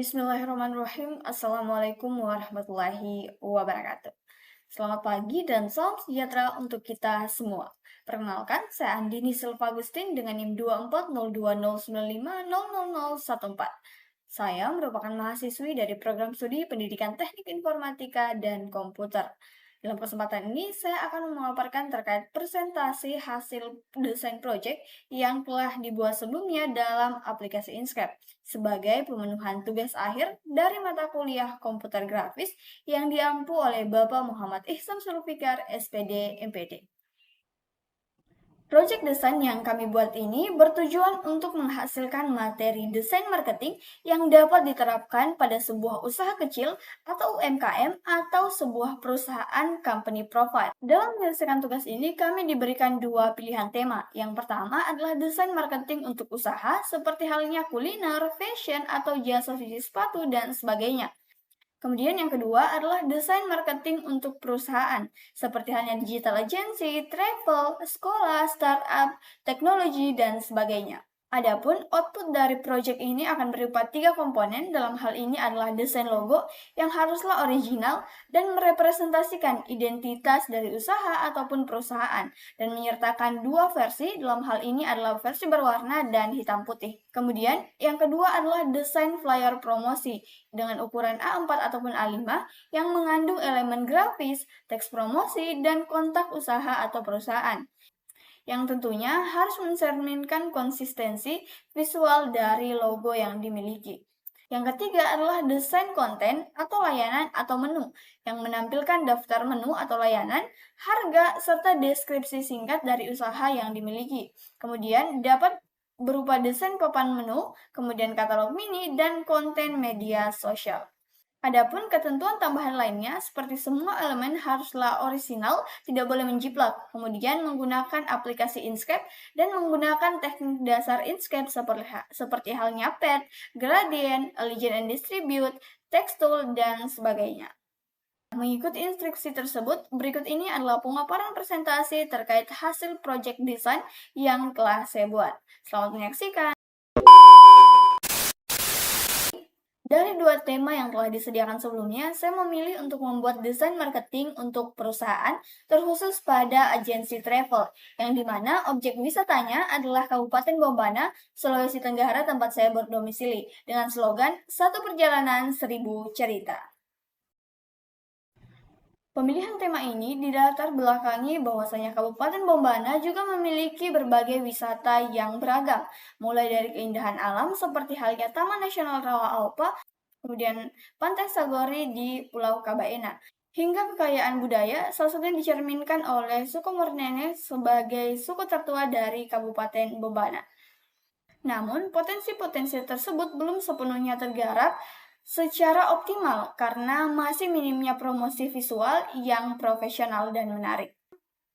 Bismillahirrahmanirrahim. Assalamualaikum warahmatullahi wabarakatuh. Selamat pagi dan salam sejahtera untuk kita semua. Perkenalkan, saya Andini Silva Agustin dengan NIM 240209500014. Saya merupakan mahasiswi dari program studi Pendidikan Teknik Informatika dan Komputer. Dalam kesempatan ini, saya akan memaparkan terkait presentasi hasil desain project yang telah dibuat sebelumnya dalam aplikasi Inkscape sebagai pemenuhan tugas akhir dari mata kuliah komputer grafis yang diampu oleh Bapak Muhammad Ihsan Sulfikar, SPD, MPD. Project desain yang kami buat ini bertujuan untuk menghasilkan materi desain marketing yang dapat diterapkan pada sebuah usaha kecil atau UMKM atau sebuah perusahaan company profile. Dalam menyelesaikan tugas ini, kami diberikan dua pilihan tema. Yang pertama adalah desain marketing untuk usaha seperti halnya kuliner, fashion, atau jasa cuci sepatu, dan sebagainya. Kemudian yang kedua adalah desain marketing untuk perusahaan, seperti halnya digital agency, travel, sekolah, startup, teknologi, dan sebagainya. Adapun output dari project ini akan berupa 3 komponen. Dalam hal ini adalah desain logo yang haruslah original dan merepresentasikan identitas dari usaha ataupun perusahaan, dan menyertakan 2 versi. Dalam hal ini adalah versi berwarna dan hitam putih. Kemudian yang kedua adalah desain flyer promosi dengan ukuran A4 ataupun A5 yang mengandung elemen grafis, teks promosi, dan kontak usaha atau perusahaan, yang tentunya harus mencerminkan konsistensi visual dari logo yang dimiliki. Yang ketiga adalah desain konten atau layanan atau menu yang menampilkan daftar menu atau layanan, harga, serta deskripsi singkat dari usaha yang dimiliki. Kemudian dapat berupa desain papan menu, kemudian katalog mini, dan konten media sosial. Adapun ketentuan tambahan lainnya, seperti semua elemen haruslah orisinal, tidak boleh menjiplak, kemudian menggunakan aplikasi Inkscape dan menggunakan teknik dasar Inkscape seperti halnya pad, gradient, align and distribute, text tool, dan sebagainya. Mengikuti instruksi tersebut, berikut ini adalah pemaparan presentasi terkait hasil project design yang telah saya buat. Selamat menyaksikan. Dari 2 tema yang telah disediakan sebelumnya, saya memilih untuk membuat desain marketing untuk perusahaan terkhusus pada agensi travel, yang dimana objek wisatanya adalah Kabupaten Bombana, Sulawesi Tenggara, tempat saya berdomisili, dengan slogan "Satu Perjalanan, 1000 Cerita". Pemilihan tema ini dilatar belakangi bahwasanya Kabupaten Bombana juga memiliki berbagai wisata yang beragam, mulai dari keindahan alam seperti halnya Taman Nasional Rawa Aupa, kemudian Pantai Sagori di Pulau Kabaena, hingga kekayaan budaya, salah satunya dicerminkan oleh suku Mornene sebagai suku tertua dari Kabupaten Bombana. Namun, potensi-potensi tersebut belum sepenuhnya tergarap secara optimal karena masih minimnya promosi visual yang profesional dan menarik.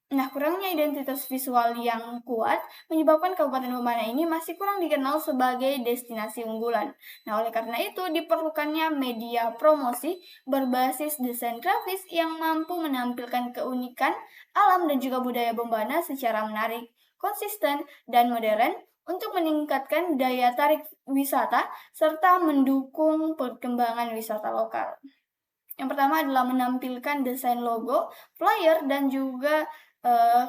Nah, kurangnya identitas visual yang kuat menyebabkan Kabupaten Bombana ini masih kurang dikenal sebagai destinasi unggulan. Nah, oleh karena itu diperlukannya media promosi berbasis desain grafis yang mampu menampilkan keunikan alam dan juga budaya Bombana secara menarik, konsisten, dan modern untuk meningkatkan daya tarik wisata serta mendukung perkembangan wisata lokal. Yang pertama adalah menampilkan desain logo, flyer, dan juga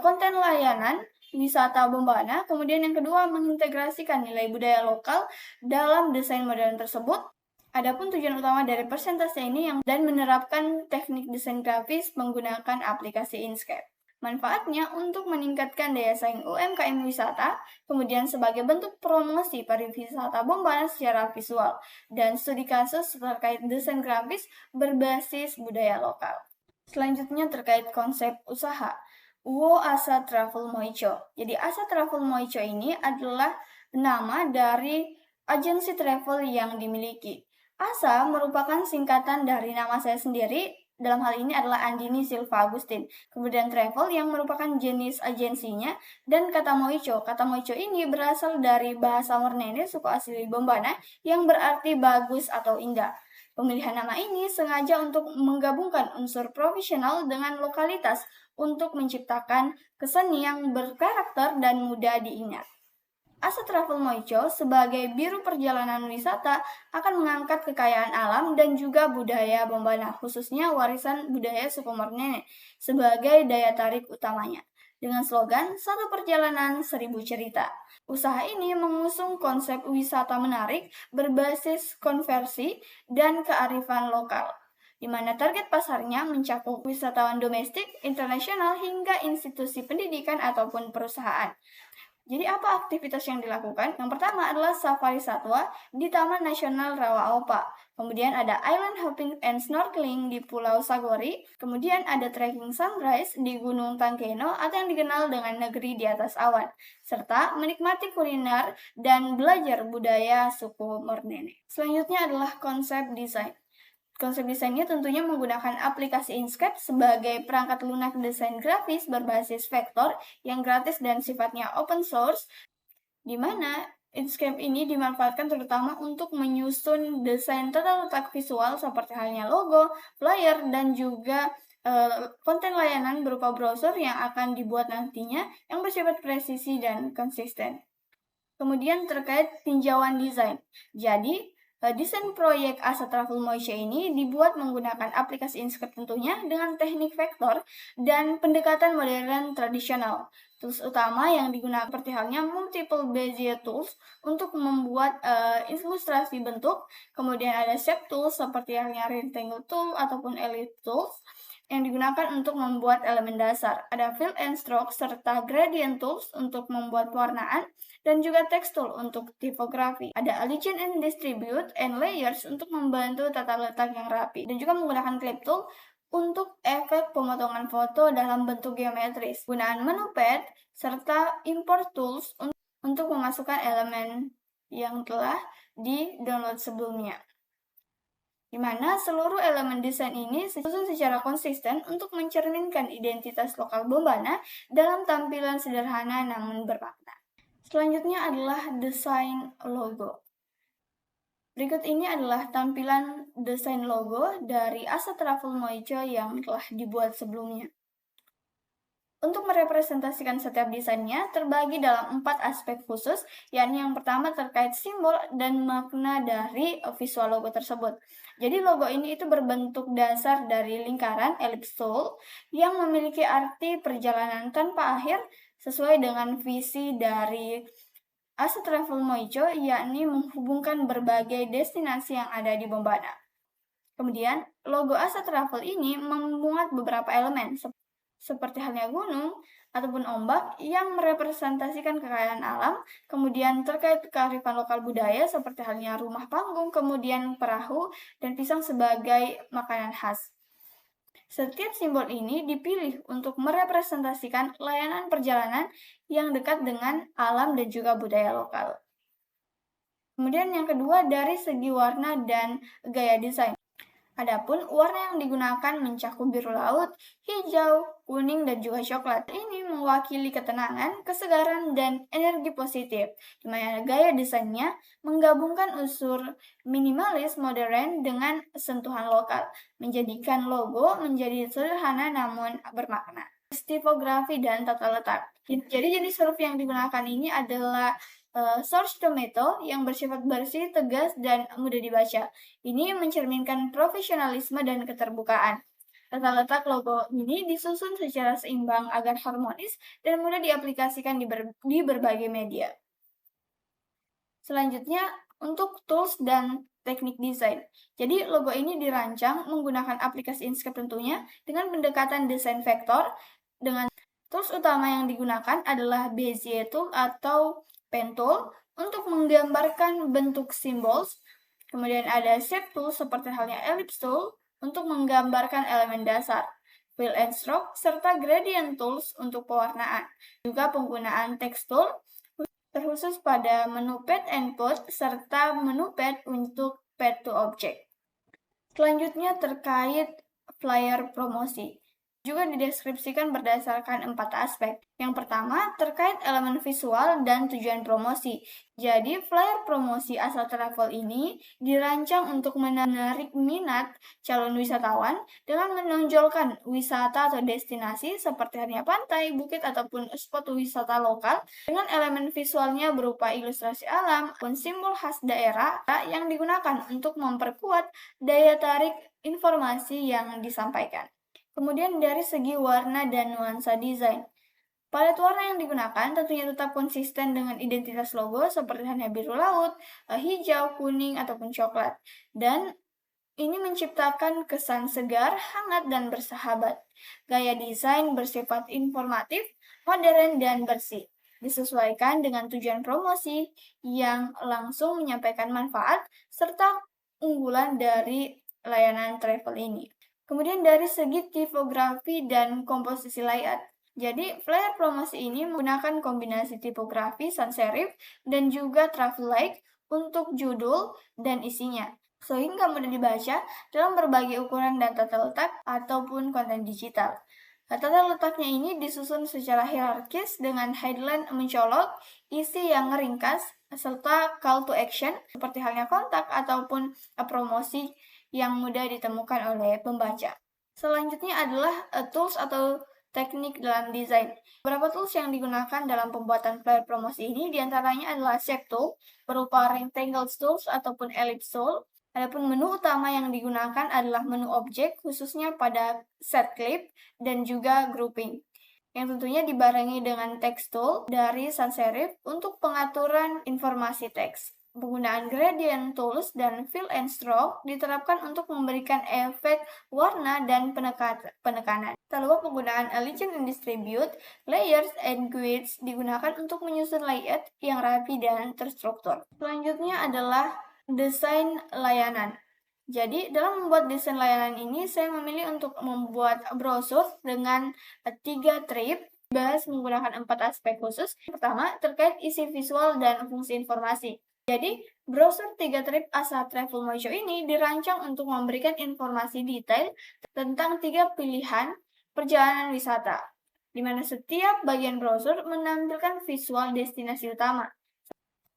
konten layanan wisata Bombana. Kemudian yang kedua, mengintegrasikan nilai budaya lokal dalam desain modern tersebut. Adapun tujuan utama dari presentasi ini dan menerapkan teknik desain grafis menggunakan aplikasi Inkscape. Manfaatnya untuk meningkatkan daya saing UMKM wisata, kemudian sebagai bentuk promosi pariwisata Bombana secara visual, dan studi kasus terkait desain grafis berbasis budaya lokal. Selanjutnya terkait konsep usaha. Wo Asa Travel Moico. Jadi Asa Travel Moico ini adalah nama dari agensi travel yang dimiliki. Asa merupakan singkatan dari nama saya sendiri, dalam hal ini adalah Andini Silva Agustin. Kemudian travel yang merupakan jenis agensinya, dan kata Moico. Kata Moico ini berasal dari bahasa Mornene suku asli Bombana yang berarti bagus atau indah. Pemilihan nama ini sengaja untuk menggabungkan unsur profesional dengan lokalitas untuk menciptakan kesan yang berkarakter dan mudah diingat. Asa Travel Moico sebagai biru perjalanan wisata akan mengangkat kekayaan alam dan juga budaya Bombana, khususnya warisan budaya suku Mornene, sebagai daya tarik utamanya. Dengan slogan, satu perjalanan, seribu cerita. Usaha ini mengusung konsep wisata menarik berbasis konversi dan kearifan lokal, di mana target pasarnya mencakup wisatawan domestik, internasional, hingga institusi pendidikan ataupun perusahaan. Jadi apa aktivitas yang dilakukan? Yang pertama adalah safari satwa di Taman Nasional Rawa-Aupa. Kemudian ada island hopping and snorkeling di Pulau Sagori. Kemudian ada trekking sunrise di Gunung Tangkeno atau yang dikenal dengan negeri di atas awan. Serta menikmati kuliner dan belajar budaya suku Mornene. Selanjutnya adalah konsep desain. Konsep desainnya tentunya menggunakan aplikasi Inkscape sebagai perangkat lunak desain grafis berbasis vektor yang gratis dan sifatnya open source, di mana Inkscape ini dimanfaatkan terutama untuk menyusun desain tata letak visual seperti halnya logo, flyer, dan juga konten layanan berupa brosur yang akan dibuat nantinya yang bersifat presisi dan konsisten. Kemudian terkait tinjauan desain. Jadi, desain proyek Asa Travel Moisha ini dibuat menggunakan aplikasi Inkscape tentunya dengan teknik vektor dan pendekatan modern tradisional. Tools utama yang digunakan seperti halnya multiple Bezier tools untuk membuat ilustrasi bentuk, kemudian ada shape tools seperti halnya rectangle tool ataupun ellipse tools yang digunakan untuk membuat elemen dasar. Ada fill and stroke serta gradient tools untuk membuat pewarnaan dan juga text tool untuk tipografi. Ada align and distribute and layers untuk membantu tata letak yang rapi dan juga menggunakan clip tool untuk efek pemotongan foto dalam bentuk geometris. Gunaan menu pad serta import tools untuk memasukkan elemen yang telah di-download sebelumnya, di mana seluruh elemen desain ini disusun secara konsisten untuk mencerminkan identitas lokal Bombana dalam tampilan sederhana namun bermakna. Selanjutnya adalah desain logo. Berikut ini adalah tampilan desain logo dari Asa Travel Moico yang telah dibuat sebelumnya. Untuk merepresentasikan setiap desainnya terbagi dalam 4 aspek khusus, yakni yang pertama terkait simbol dan makna dari visual logo tersebut. Jadi logo ini itu berbentuk dasar dari lingkaran ellipse tool yang memiliki arti perjalanan tanpa akhir sesuai dengan visi dari Asa Travel Moico, yakni menghubungkan berbagai destinasi yang ada di Bombana. Kemudian, logo Asa Travel ini memuat beberapa elemen seperti halnya gunung ataupun ombak yang merepresentasikan kekayaan alam, kemudian terkait kearifan lokal budaya seperti halnya rumah panggung, kemudian perahu, dan pisang sebagai makanan khas. Setiap simbol ini dipilih untuk merepresentasikan layanan perjalanan yang dekat dengan alam dan juga budaya lokal. Kemudian yang kedua dari segi warna dan gaya desain. Adapun warna yang digunakan mencakup biru laut, hijau, kuning, dan juga coklat. Ini mewakili ketenangan, kesegaran, dan energi positif. Di mana gaya desainnya menggabungkan unsur minimalis modern dengan sentuhan lokal, menjadikan logo menjadi sederhana namun bermakna. Tipografi dan tata letak. Jadi jenis huruf yang digunakan ini adalah source tomato yang bersifat bersih, tegas, dan mudah dibaca. Ini mencerminkan profesionalisme dan keterbukaan. Tata letak logo ini disusun secara seimbang agar harmonis dan mudah diaplikasikan di berbagai media. Selanjutnya, untuk tools dan teknik desain. Jadi, logo ini dirancang menggunakan aplikasi Inkscape tentunya dengan pendekatan desain vektor. Dengan tools utama yang digunakan adalah Bezier tool atau pen tool untuk menggambarkan bentuk simbol. Kemudian ada shape tool seperti halnya ellipse tool untuk menggambarkan elemen dasar, fill and stroke, serta gradient tools untuk pewarnaan. Juga penggunaan text tool terkhusus pada menu pad and put serta menu pad untuk pad to object. Selanjutnya terkait flyer promosi. juga dideskripsikan berdasarkan 4 aspek. Yang pertama, terkait elemen visual dan tujuan promosi. Jadi, flyer promosi asal travel ini dirancang untuk menarik minat calon wisatawan dengan menonjolkan wisata atau destinasi seperti halnya pantai, bukit, ataupun spot wisata lokal dengan elemen visualnya berupa ilustrasi alam dan simbol khas daerah yang digunakan untuk memperkuat daya tarik informasi yang disampaikan. Kemudian dari segi warna dan nuansa desain. Palet warna yang digunakan tentunya tetap konsisten dengan identitas logo seperti halnya biru laut, hijau, kuning, ataupun coklat. Dan ini menciptakan kesan segar, hangat, dan bersahabat. Gaya desain bersifat informatif, modern, dan bersih. Disesuaikan dengan tujuan promosi yang langsung menyampaikan manfaat serta unggulan dari layanan travel ini. Kemudian dari segi tipografi dan komposisi layout. Jadi, flyer promosi ini menggunakan kombinasi tipografi sans serif dan juga travel like untuk judul dan isinya, sehingga mudah dibaca dalam berbagai ukuran dan tata letak ataupun konten digital. Tata letaknya ini disusun secara hierarkis dengan headline mencolok, isi yang ringkas, serta call to action seperti halnya kontak ataupun promosi yang mudah ditemukan oleh pembaca. Selanjutnya adalah tools atau teknik dalam desain. Beberapa tools yang digunakan dalam pembuatan flyer promosi ini diantaranya adalah shape tool berupa rectangle tools ataupun ellipse tool. Adapun menu utama yang digunakan adalah menu objek khususnya pada set clip dan juga grouping, yang tentunya dibarengi dengan text tool dari sans serif untuk pengaturan informasi teks. Penggunaan gradient tools dan fill and stroke diterapkan untuk memberikan efek warna dan penekanan. Tak lupa penggunaan Align and Distribute, layers, and grids digunakan untuk menyusun layout yang rapi dan terstruktur. Selanjutnya adalah desain layanan. Jadi, dalam membuat desain layanan ini, saya memilih untuk membuat brosur dengan 3 trip, dibahas menggunakan 4 aspek khusus. Pertama, terkait isi visual dan fungsi informasi. Jadi, brosur 3 trip asal Travel Mojo ini dirancang untuk memberikan informasi detail tentang 3 pilihan perjalanan wisata, di mana setiap bagian brosur menampilkan visual destinasi utama.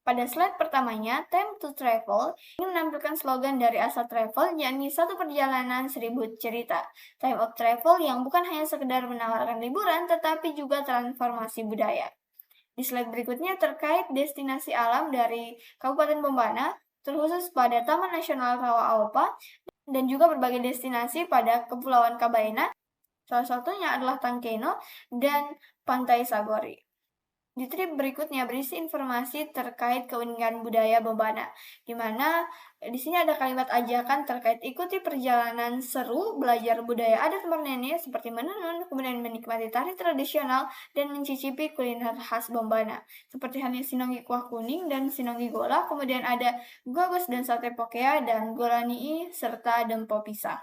Pada slide pertamanya, Time to Travel, ini menampilkan slogan dari Asa Travel, yakni satu perjalanan 1000 cerita. Time of Travel yang bukan hanya sekedar menawarkan liburan, tetapi juga transformasi budaya. Di slide berikutnya terkait destinasi alam dari Kabupaten Bombana, terkhusus pada Taman Nasional Rawa Aopa, dan juga berbagai destinasi pada Kepulauan Kabaena, salah satunya adalah Tangkeno dan Pantai Sagori. Di trip berikutnya berisi informasi terkait keunikan budaya Bombana, di mana di sini ada kalimat ajakan terkait ikuti perjalanan seru, belajar budaya adat Mornene seperti menenun, kemudian menikmati tari tradisional dan mencicipi kuliner khas Bombana, seperti halnya sinonggi kuah kuning dan sinonggi gola, kemudian ada gogos dan sate pokea dan golanii serta dempo pisang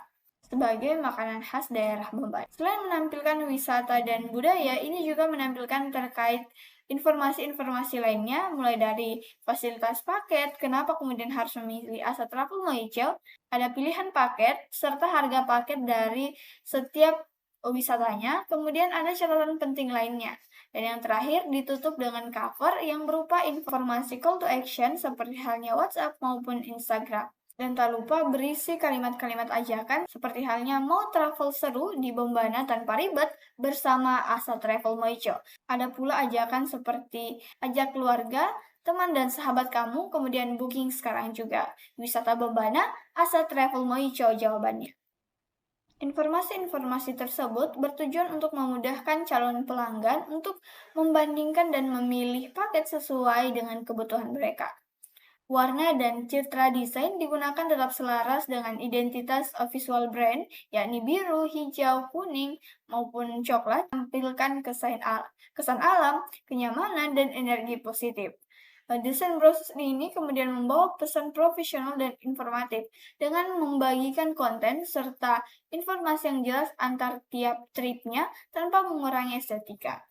sebagai makanan khas daerah Bombay. Selain menampilkan wisata dan budaya, ini juga menampilkan terkait informasi-informasi lainnya, mulai dari fasilitas paket, kenapa kemudian harus memilih Asa Travel Moichel, ada pilihan paket, serta harga paket dari setiap wisatanya, kemudian ada catatan penting lainnya. Dan yang terakhir ditutup dengan cover yang berupa informasi call to action seperti halnya WhatsApp maupun Instagram. Dan tak lupa berisi kalimat-kalimat ajakan seperti halnya mau travel seru di Bombana tanpa ribet bersama Asa Travel Moico. Ada pula ajakan seperti ajak keluarga, teman dan sahabat kamu, kemudian booking sekarang juga. Wisata Bombana, Asa Travel Moico jawabannya. Informasi-informasi tersebut bertujuan untuk memudahkan calon pelanggan untuk membandingkan dan memilih paket sesuai dengan kebutuhan mereka. Warna dan citra desain digunakan tetap selaras dengan identitas visual brand, yakni biru, hijau, kuning, maupun coklat, menampilkan kesan alam, kenyamanan, dan energi positif. Desain brosur ini kemudian membawa pesan profesional dan informatif dengan membagikan konten serta informasi yang jelas antar tiap tripnya tanpa mengurangi estetika.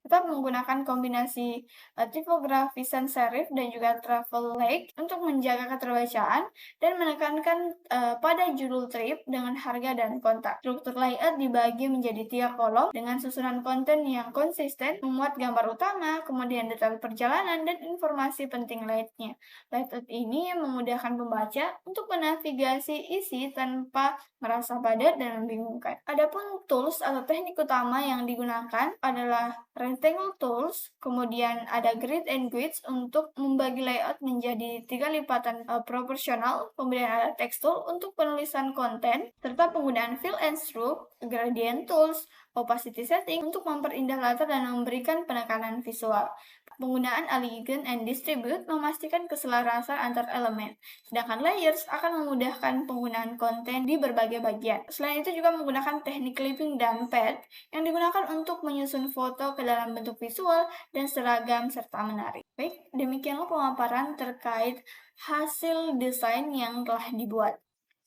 Tetap menggunakan kombinasi tipografi sans serif dan juga travel like untuk menjaga keterbacaan dan menekankan pada judul trip dengan harga dan kontak. Struktur layout dibagi menjadi 3 kolom dengan susunan konten yang konsisten, memuat gambar utama, kemudian detail perjalanan, dan informasi penting lainnya. Layout ini memudahkan pembaca untuk menavigasi isi tanpa merasa padat dan membingungkan. Adapun tools atau teknik utama yang digunakan adalah Rectangle Tools, kemudian ada Grid and Grids untuk membagi layout menjadi 3 lipatan proporsional, kemudian ada Text Tool untuk penulisan konten, serta penggunaan Fill and Stroke, Gradient Tools, Opacity Setting untuk memperindah latar dan memberikan penekanan visual. Penggunaan Alignment and Distribute memastikan keselarasan antar elemen, sedangkan Layers akan memudahkan penggunaan konten di berbagai bagian. Selain itu juga menggunakan teknik clipping dan pad yang digunakan untuk menyusun foto ke dalam bentuk visual dan seragam serta menarik. Baik, demikianlah pemaparan terkait hasil desain yang telah dibuat.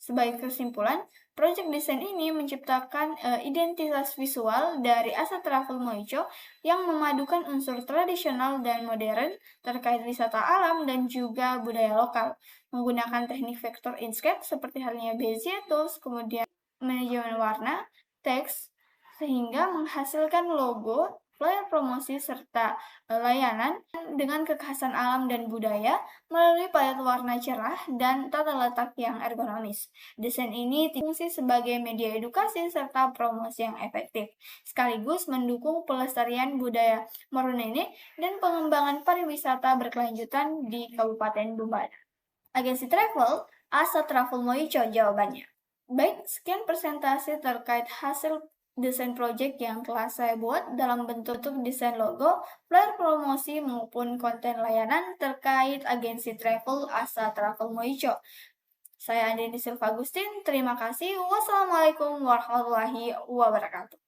Sebagai kesimpulan, proyek desain ini menciptakan identitas visual dari aset Travel Moico yang memadukan unsur tradisional dan modern terkait wisata alam dan juga budaya lokal, menggunakan teknik vektor Inkscape seperti halnya Bezier Tools, kemudian manajemen warna, teks, sehingga menghasilkan logo, flyer promosi, serta layanan dengan kekhasan alam dan budaya melalui palet warna cerah dan tata letak yang ergonomis. Desain ini fungsi sebagai media edukasi serta promosi yang efektif, sekaligus mendukung pelestarian budaya Moronene dan pengembangan pariwisata berkelanjutan di Kabupaten Bumbana. Agensi Travel, Asa Travel Moico jawabannya. Baik, sekian presentasi terkait hasil desain project yang telah saya buat dalam bentuk desain logo, flyer promosi maupun konten layanan terkait agensi travel Asa Travel Moico. Saya Andini Silva Agustin, terima kasih. Wassalamualaikum warahmatullahi wabarakatuh.